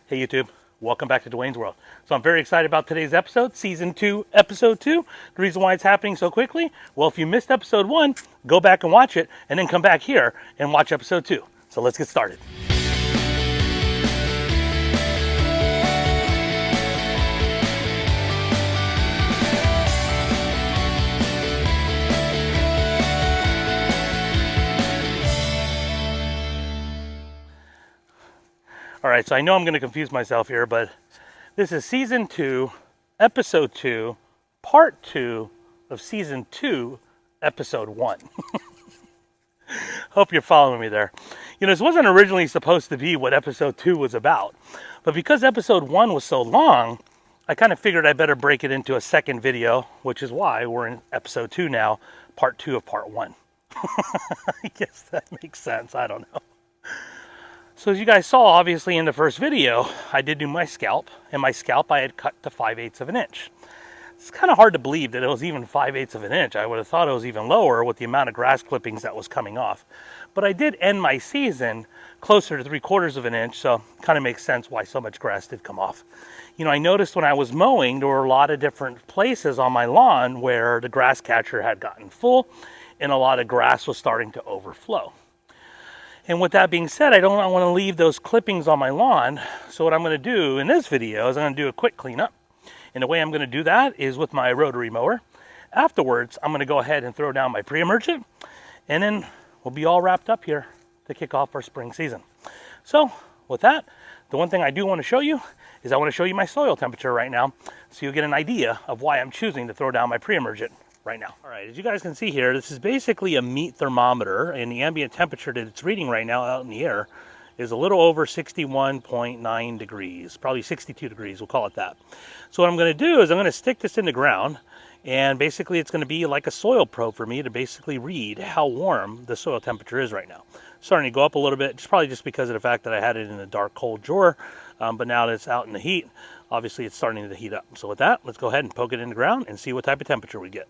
Hey YouTube, welcome back to Dwayne's World. So I'm very excited about today's episode, Season 2, Episode 2. The reason why it's happening so quickly, well, if you missed Episode 1, go back and watch it, and then come back here and watch Episode 2. So let's get started. All right, so I know I'm going to confuse myself here, but this is Season 2, Episode 2, Part 2 of Season 2, Episode 1. Hope you're following me there. You know, this wasn't originally supposed to be what Episode 2 was about, but because Episode 1 was so long, I kind of figured I better break it into a second video, which is why we're in Episode 2 now, Part 2 of Part 1. I guess that makes sense. I don't know. So as you guys saw, obviously in the first video, I did do my scalp, and my scalp I had cut to 5/8 of an inch. It's kind of hard to believe that it was even 5/8 of an inch. I would have thought it was even lower with the amount of grass clippings that was coming off. But I did end my season closer to 3/4 of an inch, so it kind of makes sense why so much grass did come off. You know, I noticed when I was mowing, there were a lot of different places on my lawn where the grass catcher had gotten full, and a lot of grass was starting to overflow. And with that being said, I don't want to leave those clippings on my lawn. So what I'm going to do in this video is I'm going to do a quick cleanup. And the way I'm going to do that is with my rotary mower. Afterwards, I'm going to go ahead and throw down my Pre-Emergent. And then we'll be all wrapped up here to kick off our spring season. So with that, the one thing I do want to show you is I want to show you my soil temperature right now. So you'll get an idea of why I'm choosing to throw down my Pre-Emergent right now. All right, as you guys can see here, this is basically a meat thermometer, and the ambient temperature that it's reading right now out in the air is a little over 61.9 degrees, probably 62 degrees, we'll call it that. So what I'm going to do is I'm going to stick this in the ground, and basically it's going to be like a soil probe for me to basically read how warm the soil temperature is right now. Starting to go up a little bit, probably just because of the fact that I had it in a dark, cold drawer, but now that it's out in the heat, obviously it's starting to heat up. So with that, let's go ahead and poke it in the ground and see what type of temperature we get.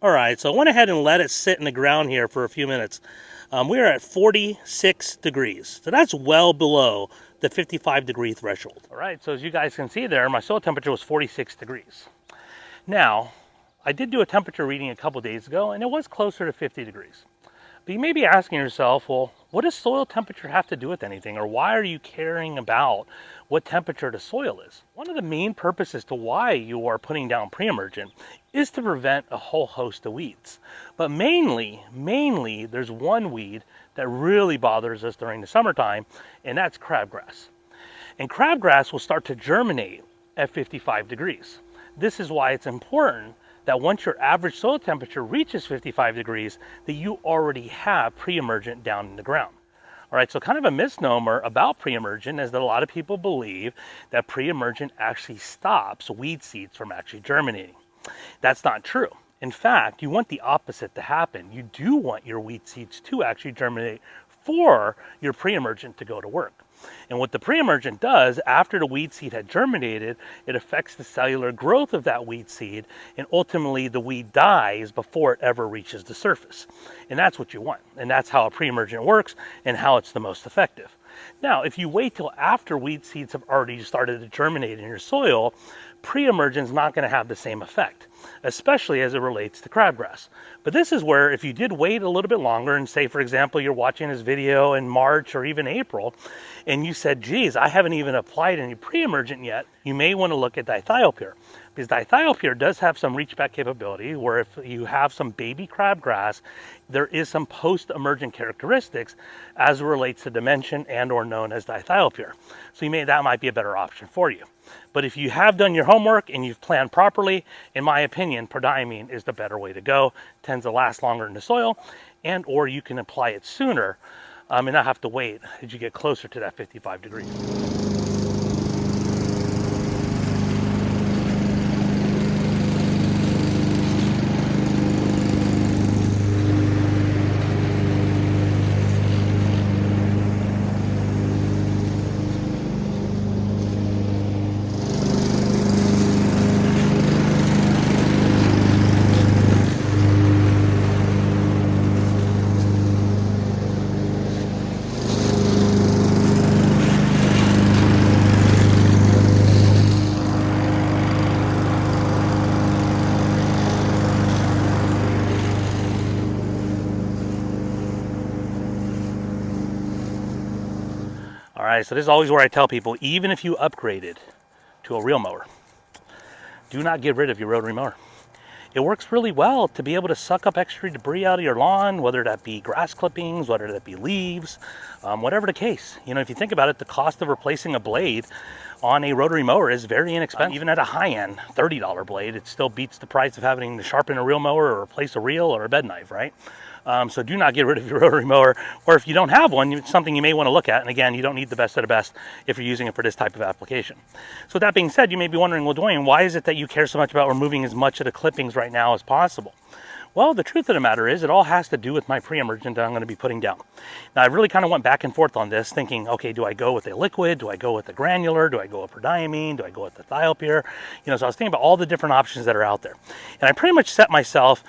All right, so I went ahead and let it sit in the ground here for a few minutes. We are at 46 degrees. So that's well below the 55 degree threshold. All right, so as you guys can see there, my soil temperature was 46 degrees. Now, I did do a temperature reading a couple days ago, and it was closer to 50 degrees. But you may be asking yourself, well, what does soil temperature have to do with anything? Or why are you caring about what temperature the soil is? One of the main purposes to why you are putting down Pre-Emergent is to prevent a whole host of weeds. But mainly, there's one weed that really bothers us during the summertime, and that's crabgrass. And crabgrass will start to germinate at 55 degrees. This is why it's important that once your average soil temperature reaches 55 degrees, that you already have Pre-Emergent down in the ground. All right, so kind of a misnomer about Pre-Emergent is that a lot of people believe that Pre-Emergent actually stops weed seeds from actually germinating. That's not true. In fact, you want the opposite to happen. You do want your weed seeds to actually germinate for your Pre-Emergent to go to work. And what the Pre-Emergent does, after the weed seed had germinated, it affects the cellular growth of that weed seed, and ultimately the weed dies before it ever reaches the surface. And that's what you want. And that's how a Pre-Emergent works and how it's the most effective. Now, if you wait till after weed seeds have already started to germinate in your soil, Pre-Emergent is not going to have the same effect, especially as it relates to crabgrass. But this is where if you did wait a little bit longer, and say, for example, you're watching this video in March or even April, and you said, geez, I haven't even applied any Pre-Emergent yet, you may want to look at dithiopyr. Because dithiopyr does have some reach back capability, where if you have some baby crabgrass, there is some post-emergent characteristics as it relates to dimension and or known as dithiopyr. So that might be a better option for you. But if you have done your homework and you've planned properly, in my opinion, Prodiamine is the better way to go. Tends to last longer in the soil, and or you can apply it sooner and not have to wait as you get closer to that 55 degrees. All right, so this is always where I tell people, even if you upgraded to a real mower, do not get rid of your rotary mower. It works really well to be able to suck up extra debris out of your lawn, whether that be grass clippings, whether that be leaves, whatever the case. You know, if you think about it, the cost of replacing a blade on a rotary mower is very inexpensive. Even at a high-end $30 blade, it still beats the price of having to sharpen a real mower or replace a reel or a bed knife, right? So do not get rid of your rotary mower, or if you don't have one, it's something you may want to look at. And again, you don't need the best of the best if you're using it for this type of application. So with that being said, you may be wondering, well, Dwayne, why is it that you care so much about removing as much of the clippings right now as possible? Well, the truth of the matter is it all has to do with my pre-emergent that I'm going to be putting down. Now, I really kind of went back and forth on this thinking, okay, do I go with a liquid? Do I go with a granular? Do I go with Prodiamine? Do I go with the thiopure? You know, so I was thinking about all the different options that are out there. And I pretty much set myself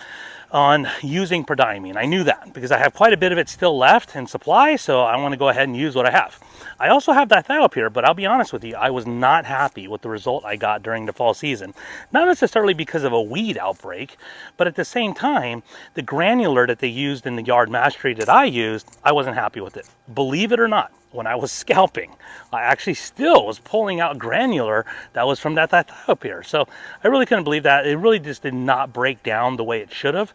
on using Prodiamine. I knew that because I have quite a bit of it still left in supply, so I want to go ahead and use what I have. I also have that thiopure, but I'll be honest with you, I was not happy with the result I got during the fall season. Not necessarily because of a weed outbreak, but at the same time, the granular that they used in the yard mastery that I used, I wasn't happy with it. Believe it or not, when I was scalping, I actually still was pulling out granular that was from that thiopure. So I really couldn't believe that. It really just did not break down the way it should have.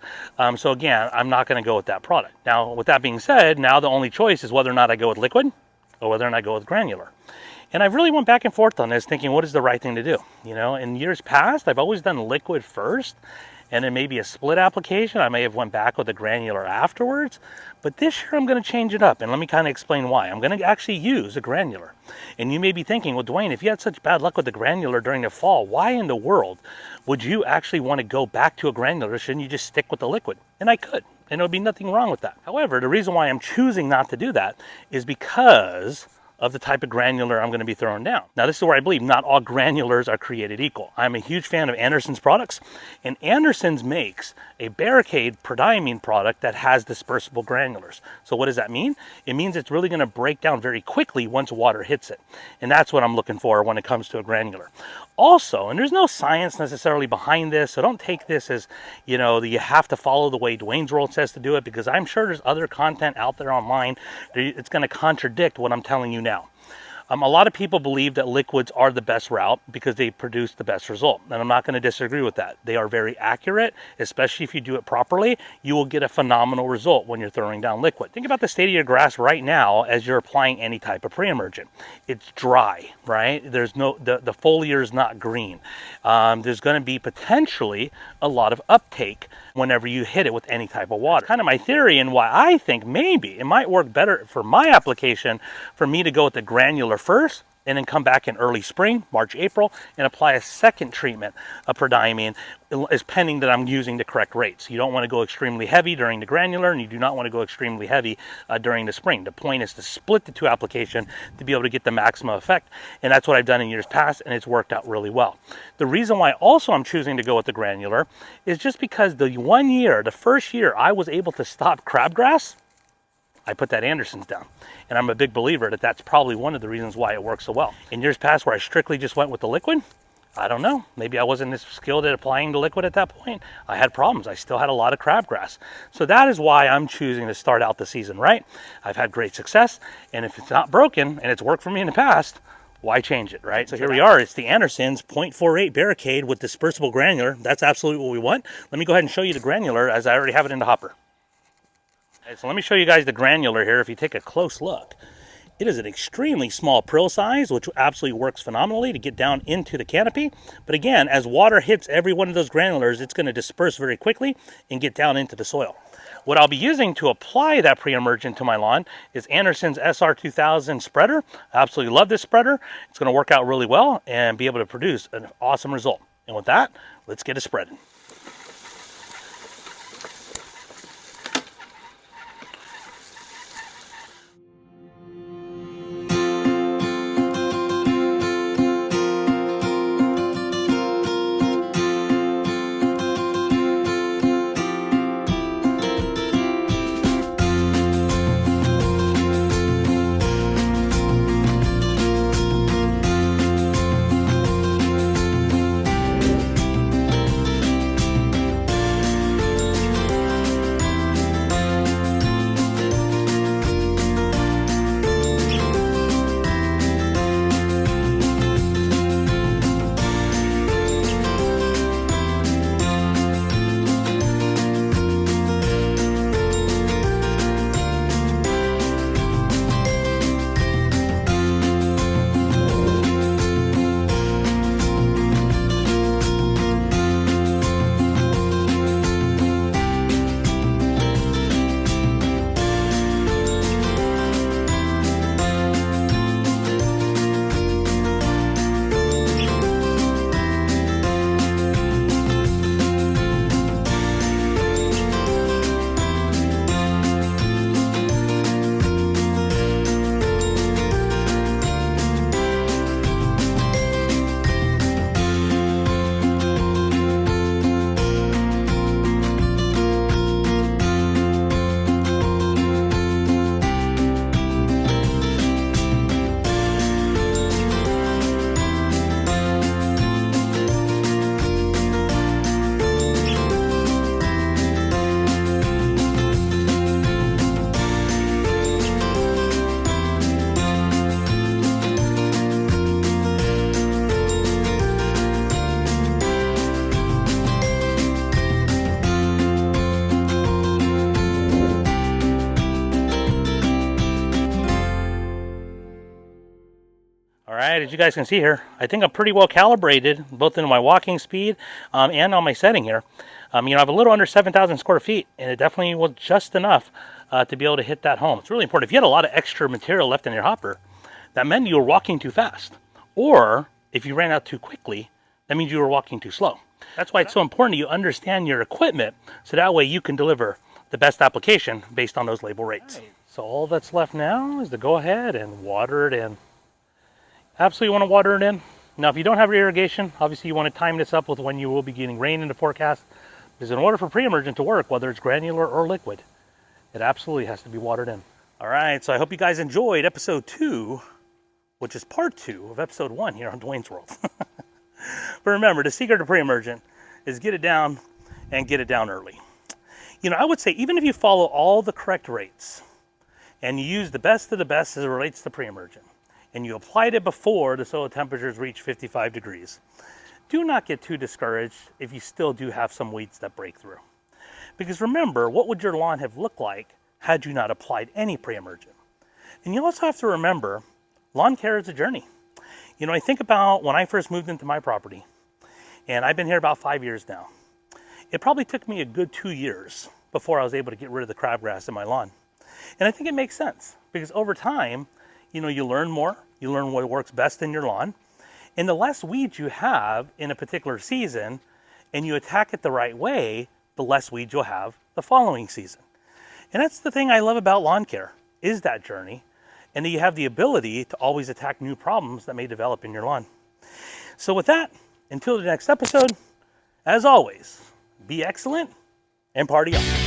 So again, I'm not going to go with that product. Now, with that being said, now the only choice is whether or not I go with liquid or whether or not I go with granular. And I really went back and forth on this thinking, what is the right thing to do? You know, in years past, I've always done liquid first, and then maybe a split application. I may have went back with a granular afterwards, but this year I'm going to change it up, and let me kind of explain why. I'm going to actually use a granular. And you may be thinking, well, Dwayne, if you had such bad luck with the granular during the fall, why in the world would you actually want to go back to a granular? Shouldn't you just stick with the liquid? And I could, and there would be nothing wrong with that. However, the reason why I'm choosing not to do that is because of the type of granular I'm going to be throwing down. Now, this is where I believe not all granulars are created equal. I'm a huge fan of Anderson's products, and Anderson's makes a Barricade Prodiamine product that has dispersible granulars. So what does that mean? It means it's really going to break down very quickly once water hits it. And that's what I'm looking for when it comes to a granular. Also, and there's no science necessarily behind this, so don't take this as, you know, that you have to follow the way Dwayne's World says to do it, because I'm sure there's other content out there online that it's going to contradict what I'm telling you now. A lot of people believe that liquids are the best route because they produce the best result. And I'm not going to disagree with that. They are very accurate, especially if you do it properly. You will get a phenomenal result when you're throwing down liquid. Think about the state of your grass right now as you're applying any type of pre-emergent. It's dry, right? There's no, the foliar is not green. There's going to be potentially a lot of uptake whenever you hit it with any type of water. That's kind of my theory, and why I think maybe it might work better for my application for me to go with the granular first and then come back in early spring, March, April, and apply a second treatment of Prodiamine, is pending that I'm using the correct rates. You don't want to go extremely heavy during the granular, and you do not want to go extremely heavy during the spring. The point is to split the two applications to be able to get the maximum effect, and that's what I've done in years past, and it's worked out really well. The reason why also I'm choosing to go with the granular is just because the first year I was able to stop crabgrass, I put that Anderson's down. And I'm a big believer that that's probably one of the reasons why it works so well. In years past where I strictly just went with the liquid, I don't know. Maybe I wasn't as skilled at applying the liquid at that point. I had problems. I still had a lot of crabgrass. So that is why I'm choosing to start out the season right. I've had great success. And if it's not broken and it's worked for me in the past, why change it, right? So here we are. It's the Anderson's 0.48 Barricade with dispersible granular. That's absolutely what we want. Let me go ahead and show you the granular as I already have it in the hopper. So let me show you guys the granular here. If you take a close look, it is an extremely small prill size, which absolutely works phenomenally to get down into the canopy. But again, as water hits every one of those granulars, it's going to disperse very quickly and get down into the soil. What I'll be using to apply that pre-emergent to my lawn is Anderson's SR2000 spreader. I absolutely love this spreader. It's going to work out really well and be able to produce an awesome result. And with that, let's get it spreading. All right, as you guys can see here, I think I'm pretty well calibrated, both in my walking speed and on my setting here. I have a little under 7,000 square feet, and it definitely was just enough to be able to hit that home. It's really important. If you had a lot of extra material left in your hopper, that meant you were walking too fast. Or if you ran out too quickly, that means you were walking too slow. That's why it's so important you understand your equipment, so that way you can deliver the best application based on those label rates. Right. So all that's left now is to go ahead and water it in. Absolutely want to water it in. Now, if you don't have irrigation, obviously you want to time this up with when you will be getting rain in the forecast. Because in order for pre-emergent to work, whether it's granular or liquid, it absolutely has to be watered in. All right, so I hope you guys enjoyed episode 2, which is part 2 of episode 1 here on Dwayne's World. But remember, the secret of pre-emergent is get it down and get it down early. I would say even if you follow all the correct rates and you use the best of the best as it relates to pre-emergent, and you applied it before the soil temperatures reach 55 degrees, do not get too discouraged if you still do have some weeds that break through. Because remember, what would your lawn have looked like had you not applied any pre-emergent? And you also have to remember, lawn care is a journey. I think about when I first moved into my property, and I've been here about 5 years now. It probably took me a good 2 years before I was able to get rid of the crabgrass in my lawn. And I think it makes sense because over time, you learn more, you learn what works best in your lawn. And the less weeds you have in a particular season and you attack it the right way, the less weeds you'll have the following season. And that's the thing I love about lawn care, is that journey. And that you have the ability to always attack new problems that may develop in your lawn. So with that, until the next episode, as always, be excellent and party on.